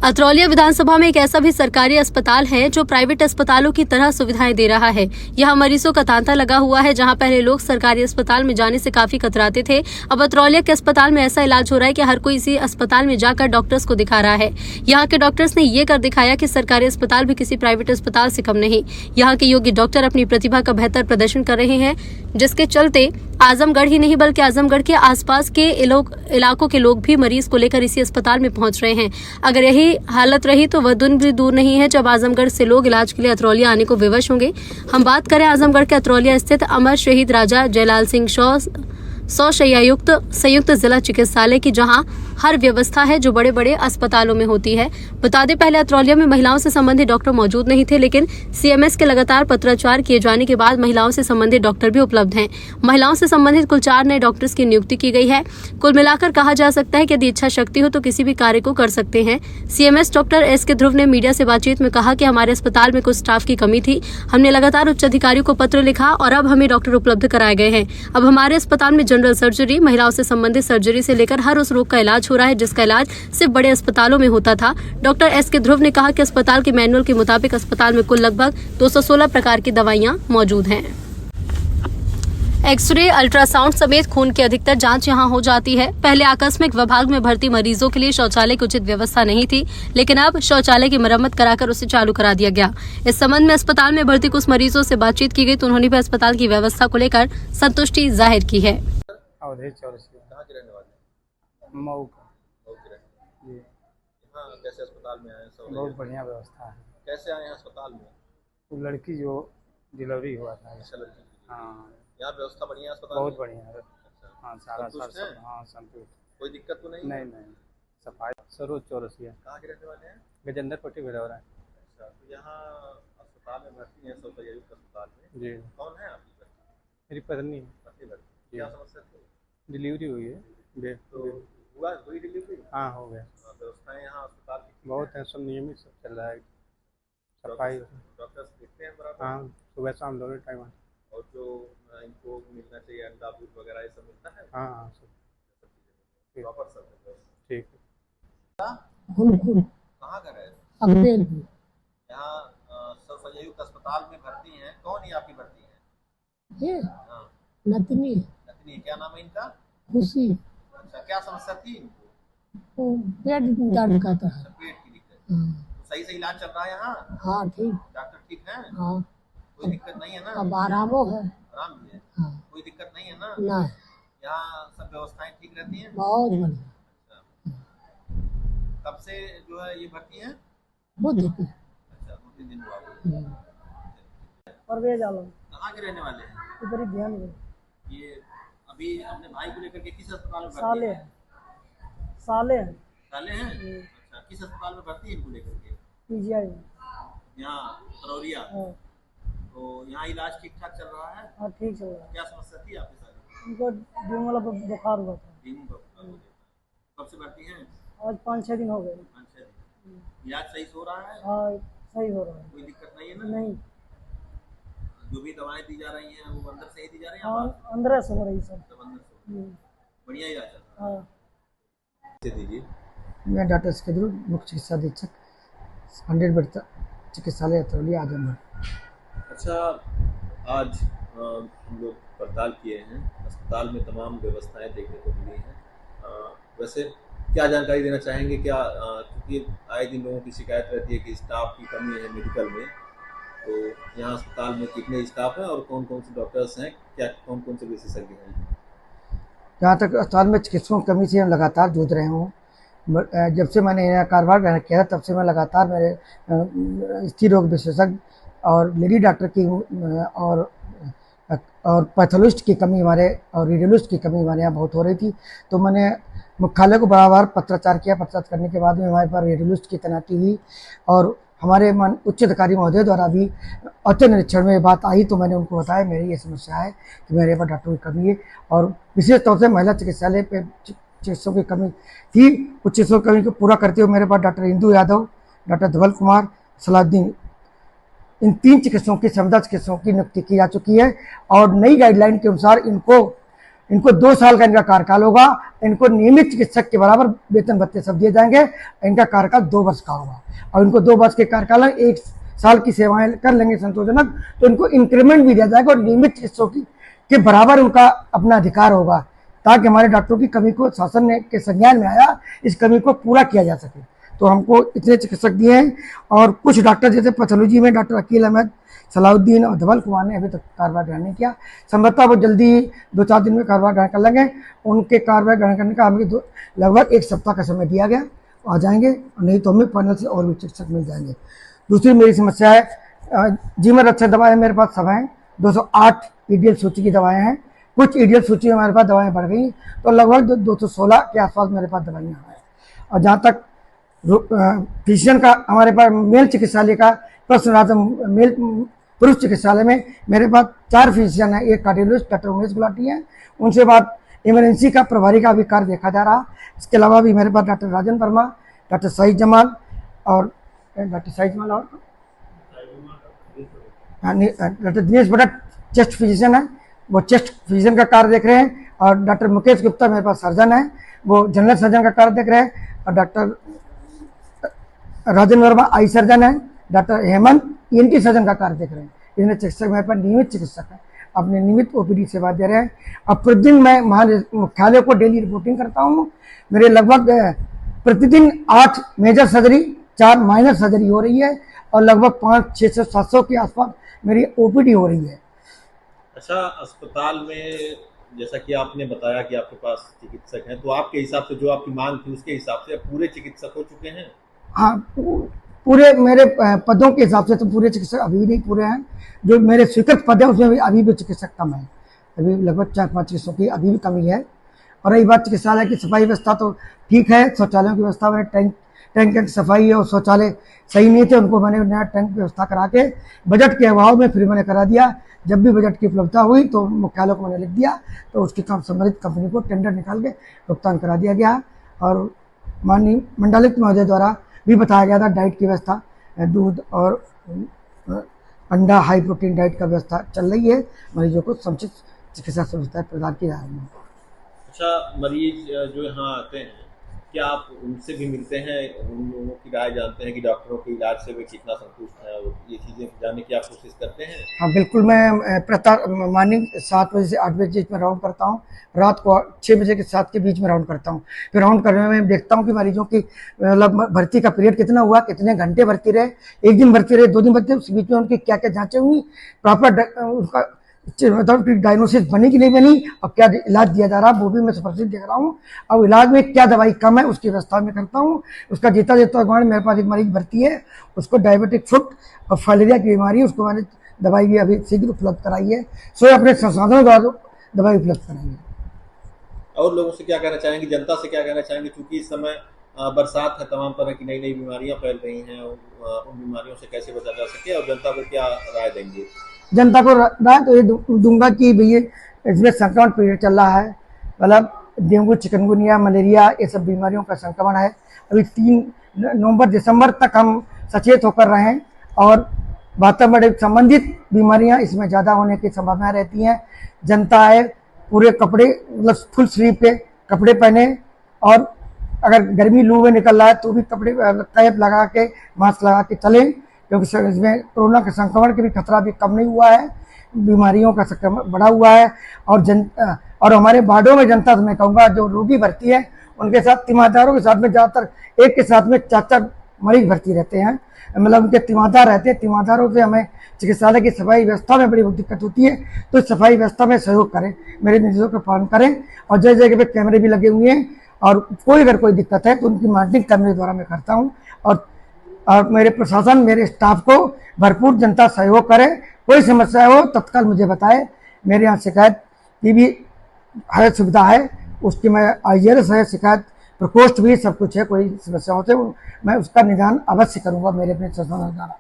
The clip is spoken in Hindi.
अतरौलिया विधानसभा में एक ऐसा भी सरकारी अस्पताल है जो प्राइवेट अस्पतालों की तरह सुविधाएं दे रहा है। यहाँ मरीजों का तांता लगा हुआ है। जहाँ पहले लोग सरकारी अस्पताल में जाने से काफी कतराते थे, अब अतरौलिया के अस्पताल में ऐसा इलाज हो रहा है कि हर कोई इसी अस्पताल में जाकर डॉक्टर्स को दिखा रहा है। यहाँ के डॉक्टर्स ने ये कर दिखाया कि सरकारी अस्पताल भी किसी प्राइवेट अस्पताल से कम नहीं। यहाँ के योग्य डॉक्टर अपनी प्रतिभा का बेहतर प्रदर्शन कर रहे हैं, जिसके चलते आजमगढ़ ही नहीं बल्कि आजमगढ़ के आसपास के इलाकों के लोग भी मरीज को लेकर इसी अस्पताल में पहुंच रहे हैं। अगर यही हालत रही तो वह दिन भी दूर नहीं है जब आजमगढ़ से लोग इलाज के लिए अतरौलिया आने को विवश होंगे। हम बात करें आजमगढ़ के अतरौलिया स्थित अमर शहीद राजा जयलाल सिंह शैय्यायुक्त संयुक्त जिला चिकित्सालय की, जहां हर व्यवस्था है जो बड़े बड़े अस्पतालों में होती है। बता दें, पहले अतरौलिया में महिलाओं से संबंधित डॉक्टर मौजूद नहीं थे, लेकिन सीएमएस के लगातार पत्राचार किए जाने के बाद महिलाओं से संबंधित डॉक्टर भी उपलब्ध हैं। महिलाओं से संबंधित कुल 4 नए डॉक्टर्स की नियुक्ति की गई है। कुल मिलाकर कहा जा सकता है कि यदि इच्छा शक्ति हो तो किसी भी कार्य को कर सकते हैं। CMS doctor S K. ध्रुव ने मीडिया से बातचीत में कहा कि हमारे अस्पताल में कुछ स्टाफ की कमी थी। हमने लगातार उच्च अधिकारियों को पत्र लिखा और अब हमें डॉक्टर उपलब्ध कराए गए हैं। अब हमारे अस्पताल में जनरल सर्जरी, महिलाओं से संबंधित सर्जरी से लेकर हर उस रोग का इलाज हो रहा है जिसका इलाज सिर्फ बड़े अस्पतालों में होता था। Doctor S K. ध्रुव ने कहा कि अस्पताल के मैनुअल के मुताबिक अस्पताल में कुल लगभग 216 प्रकार की दवाइयां मौजूद हैं। एक्सरे, अल्ट्रासाउंड समेत खून की अधिकतर जांच यहां हो जाती है। पहले आकस्मिक विभाग में भर्ती मरीजों के लिए शौचालय की उचित व्यवस्था नहीं थी, लेकिन अब शौचालय की मरम्मत कराकर उसे चालू करा दिया गया। इस संबंध में अस्पताल में भर्ती कुछ मरीजों से बातचीत की गई तो उन्होंने भी अस्पताल की व्यवस्था को लेकर संतुष्टि जाहिर की है। कहाँ के रहने वाले हैं? मऊ का। मऊ के रहने वाले। यहाँ कैसे अस्पताल में आए? सब बहुत बढ़िया व्यवस्था है। कैसे आए हैं अस्पताल में? वो लड़की जो डिलीवरी हुआ था, अच्छा, लड़की की। हाँ, यहाँ व्यवस्था बढ़िया है अस्पताल बहुत में? बढ़िया है। अच्छा, हाँ, सारा संतुष्ट हैं? हाँ, संतुष्ट। कोई दिक्कत तो नहीं? नहीं, सफाई। सरोज चौरसिया। कहाँ के रहने वाले हैं? गजेंद्र पट्टी भिलौरा। अच्छा, तो यहाँ अस्पताल में भर्ती हैं, शौचालयुक्त अस्पताल में। जी। कौन है आपकी भर्ती? मेरी पत्नी। पति भर्ती। क्या समस्या थी? डिलीवरी हुई है। तो हुई डिलीवरी? हाँ, हो गया। व्यवस्थाएं यहाँ अस्पताल की बहुत है, सब नियमित सब चल रहा है। सफाई। डॉक्टर्स देखते हैं बराबर? हाँ, सुबह शाम दोनों टाइम। और जो इनको मिलना चाहिए अंडा दूध वगैरह ये सब मिलता है? हाँ, सब प्रॉपर सब है? ठीक है। कहाँ का है? यहाँ शौचालयुक्त अस्पताल में भर्ती हैं। कौन है आपकी भर्ती है? ये हाँ, नतनी नतनी। क्या नाम है इनका? खुशी, अच्छा, क्या समस्या थी इनको? वो पेट दर्द करता है। अच्छा, पेट की दिक्कत। हाँ, तो सही से इलाज चल रहा है यहाँ? हाँ, ठीक। डॉक्टर ठीक है? हाँ, कोई दिक्कत नहीं है ना? अब आरामो है। आराम भी है? हाँ, कोई दिक्कत नहीं है ना? ना, यहाँ सब व्यवस्थाएं ठीक रहती हैं? बहुत बढ़िया। अच्छा, कब से जो है ये भर्ती है? बहुत देखिए। अच्छा, 2-3 दिन हुआ। परवेज आलम, कहाँ के रहने वाले हैं? इधर ही ध्यान दो। ये अभी अपने भाई को लेकर के किस अस्पताल में भर्ती साले है? हैं, साले हैं। साले हैं? अच्छा, किस अस्पताल में भर्ती है इनको लेकर के? पीजीआई। यहाँ अरौलिया। हाँ, तो यहाँ इलाज ठीक ठाक चल रहा है? हाँ, ठीक चल रहा है। क्या समस्या थी आपके साथ? उनको डेंगू वाला बुखार हुआ था। डेंगू का बुखार हो गया। कब से भर्ती हैं? आज 5-6 दिन हो गए। 5-6 दिन। इलाज सही से हो रहा है? हाँ, सही हो रहा है। कोई दिक्कत नहीं है ना? नहीं, जो भी दवाएं दी जा रही हैं वो अंदर से ही दी जा रही हैं? हाँ, अंदर से हो रही सब। सब अंदर से? बढ़िया इलाज चल रहा हाँ, है। दीजिए। मैं डॉक्टर एस.के. ध्रुव, मुख्य चिकित्सा अधीक्षक, 100 बेड चिकित्सालय अतरौलिया आजमगढ़। अच्छा, आज हम लोग पड़ताल किए हैं, अस्पताल में तमाम व्यवस्थाएं देखने को मिली हैं। वैसे क्या जानकारी देना चाहेंगे? क्या क्योंकि आए दिन लोगों की शिकायत रहती है कि स्टाफ की कमी है मेडिकल में, तो यहाँ अस्पताल में कितने स्टाफ हैं और कौन कौन से डॉक्टर्स हैं, क्या कौन कौन से विशेषज्ञ हैं? जहाँ तक अस्पताल में चिकित्सकों की कमी से हम लगातार जूझ रहे हूँ। जब से मैंने यह कार्यभार ग्रहण किया तब से मैं लगातार मेरे स्त्री रोग विशेषज्ञ और लेडी डॉक्टर की और पैथोलॉजिस्ट की कमी हमारे और रेडियोलॉजिस्ट की कमी हमारे यहाँ बहुत हो रही थी। तो मैंने मुख्यालय को बार पत्राचार किया। पत्राचार करने के बाद में हमारे पास रेडियोलॉजिस्ट की तैनाती हुई और हमारे उच्च अधिकारी महोदय द्वारा भी औचक निरीक्षण में बात आई तो मैंने उनको बताया मेरी ये समस्या है कि मेरे पास डॉक्टरों की कमी है और विशेष तौर से महिला चिकित्सालय पे चिकित्सकों की कमी थी। उस चिकित्सकों की कमी को पूरा करते हुए मेरे पास डॉक्टर इंदु यादव, डॉक्टर धवल कुमार, सलाउद्दीन, इन 3 चिकित्सकों की संविदा चिकित्सकों की नियुक्ति की जा चुकी है और नई गाइडलाइन के अनुसार इनको 2 साल का इनका कार्यकाल होगा इनको नियमित चिकित्सक के बराबर वेतन भत्ते सब दिए जाएंगे। इनका कार्यकाल 2 वर्ष का होगा और इनको 2 वर्ष के कार्यकाल 1 साल की सेवाएं कर लेंगे संतोषजनक, तो इनको इंक्रीमेंट भी दिया जाएगा और नियमित चिकित्सकों के बराबर उनका अपना अधिकार होगा, ताकि हमारे डॉक्टरों की कमी को शासन ने के संज्ञान में आया, इस कमी को पूरा किया जा सके। तो हमको इतने चिकित्सक दिए हैं और कुछ डॉक्टर जैसे पैथोलॉजी में डॉक्टर अकील अहमद, सलाउद्दीन और धवल कुमार ने अभी तक कार्यभार ग्रहण नहीं किया। संभवतः वो जल्दी 2-4 दिन में कार्यभार ग्रहण कर लेंगे। उनके कार्यभार ग्रहण करने का हमें लगभग 1 सप्ताह का समय दिया गया, आ जाएंगे, नहीं तो हमें पैनल से और भी चिकित्सक मिल जाएंगे। दूसरी मेरी समस्या है जीवन रक्षक दवाएं मेरे पास सब हैं, 208 ईडीएल सूची की दवाएं हैं। कुछ ईडीएल सूची में हमारे पास दवाएं बढ़ गई, तो लगभग 216 के आसपास मेरे पास दवाइयाँ हैं। और जहाँ तक फिजिशियन का हमारे पास मेल चिकित्सालय का प्रश्न रहा था, मेल पुरुष चिकित्सालय में मेरे पास 4 फिजिशियन हैं। एक कार्डियोलॉजिस्ट डॉक्टर उमेश गुलाटी हैं, उनसे बाद इमरजेंसी का प्रभारी का भी कार्य देखा जा रहा। इसके अलावा भी मेरे पास डॉक्टर राजन वर्मा, डॉक्टर सईद जमाल और doctor Dinesh Bhatt chest physician है, वो चेस्ट फिजिशियन का कार्य देख रहे हैं। और डॉक्टर मुकेश गुप्ता मेरे पास सर्जन है, वो जनरल सर्जन का कार्य देख रहे हैं। और डॉक्टर राजन वर्मा आई सर्जन है, डॉक्टर हेमंत ईएनटी सर्जन का कार्य देख रहे हैं। इतने चिकित्सक मेरे पास नियमित चिकित्सक हैं, अपने नियमित ओपीडी सेवा दे रहे हैं। अब प्रतिदिन मैं मुख्यालय को डेली रिपोर्टिंग करता हूँ। मेरे लगभग प्रतिदिन 8 मेजर सर्जरी, 4 माइनर सर्जरी हो रही है और लगभग 500-600-700 के आसपास मेरी ओपीडी हो रही है। अच्छा, अस्पताल में जैसा कि आपने बताया कि आपके पास चिकित्सक हैं, तो आपके हिसाब से जो आपकी मांग थी उसके हिसाब से पूरे चिकित्सक हो चुके हैं? हाँ, पूरे मेरे पदों के हिसाब से तो पूरे चिकित्सक अभी भी नहीं पूरे हैं। जो मेरे स्वीकृत पद है उसमें भी अभी भी चिकित्सक कम है, अभी लगभग 4-5 चिकित्सकों की अभी भी कमी है। और रही बात चिकित्सालय की सफाई व्यवस्था, तो ठीक है, शौचालयों की व्यवस्था में टैंक की सफाई और शौचालय सही नहीं थे, उनको मैंने नया टैंक व्यवस्था करा के बजट के अभाव में फिर मैंने करा दिया। जब भी बजट की उपलब्धता हुई तो मुख्यालय को मैंने लिख दिया, तो उसकी संबंधित कंपनी को टेंडर निकाल के भुगतान करा दिया गया। और माननीय मंडलायुक्त महोदय द्वारा भी बताया गया था डाइट की व्यवस्था, दूध और अंडा हाई प्रोटीन डाइट का व्यवस्था चल रही है, मरीजों को समुचित चिकित्सा सुविधाएं प्रदान की जा रही हैं। अच्छा, मरीज जो यहाँ आते हैं, क्या आप उनसे भी मिलते हैं, उन लोगों की राय जानते हैं कि डॉक्टरों के इलाज से वे कितना संतुष्ट हैं, और ये चीज़ें जानने की आप कोशिश करते हैं? हाँ बिल्कुल, मैं मॉर्निंग 7 बजे से 8 बजे के बीच में राउंड करता हूँ, रात को 6 बजे के 7 के बीच में राउंड करता हूँ। फिर राउंड करने में देखता हूँ कि मरीजों की मतलब भर्ती का पीरियड कितना हुआ, कितने घंटे भर्ती रहे, 1 दिन भर्ती रहे, 2 दिन भर्ती रहे, उस बीच में उनकी क्या क्या जाँचें हुई, प्रॉपर उनका मतलब डायग्नोसिस बनी कि नहीं बनी और क्या इलाज दिया जा रहा, वो भी मैं सुपरवाइज देख रहा हूँ। अब इलाज में क्या दवाई कम है उसकी व्यवस्था में करता हूँ। उसका जीता मेरे पास एक मरीज भर्ती है, उसको डायबिटिक फुट और फाइलेरिया की बीमारी है, उसको मैंने दवाई भी अभी शीघ्र उपलब्ध कराई है। सो अपने संसाधनों द्वारा दवाई उपलब्ध कराई है। और लोगों से क्या कहना चाहेंगे, जनता से क्या कहना चाहेंगे, क्योंकि इस समय बरसात है, तमाम तरह की नई नई बीमारियां फैल रही हैं, उन बीमारियों से कैसे बचा जा सके, और जनता को क्या राय देंगे? जनता को राय तो ये दूंगा कि भैया इसमें संक्रमण पीरियड चल रहा है, मतलब डेंगू, चिकनगुनिया, मलेरिया, ये सब बीमारियों का संक्रमण है। अभी 3 नवंबर दिसंबर तक हम सचेत होकर रहें और वातावरण संबंधित बीमारियां इसमें ज़्यादा होने की संभावना रहती हैं। जनता है पूरे कपड़े मतलब फुल स्लीव के कपड़े पहने, और अगर गर्मी लू में निकल रहा है तो भी कपड़े कैप लगा के मास्क लगा के चलें, क्योंकि इसमें कोरोना के संक्रमण के भी खतरा भी कम नहीं हुआ है, बीमारियों का संक्रमण बढ़ा हुआ है। और हमारे वार्डों में जनता से मैं कहूँगा जो रोगी भर्ती है उनके साथ तीमारदारों के साथ में ज़्यादातर एक के साथ में 4-4 मरीज भर्ती रहते हैं, मतलब उनके तीमारदार रहते हैं। तीमारदारों से हमें चिकित्सालय की सफाई व्यवस्था में बड़ी दिक्कत होती है, तो सफाई व्यवस्था में सहयोग करें, मेरे निर्देशों का पालन करें। और जगह जगह पे कैमरे भी लगे हुए हैं, और कोई अगर कोई दिक्कत है तो उनकी मॉनिटरिंग कैमरे द्वारा मैं करता हूँ। और मेरे प्रशासन, मेरे स्टाफ को भरपूर जनता सहयोग करे। कोई समस्या हो तत्काल मुझे बताए, मेरे यहाँ शिकायत की भी है, सुविधा है उसकी, मैं IRS है, शिकायत प्रकोष्ठ भी सब कुछ है। कोई समस्या होते मैं उसका निदान अवश्य करूँगा मेरे अपने संस्थान द्वारा।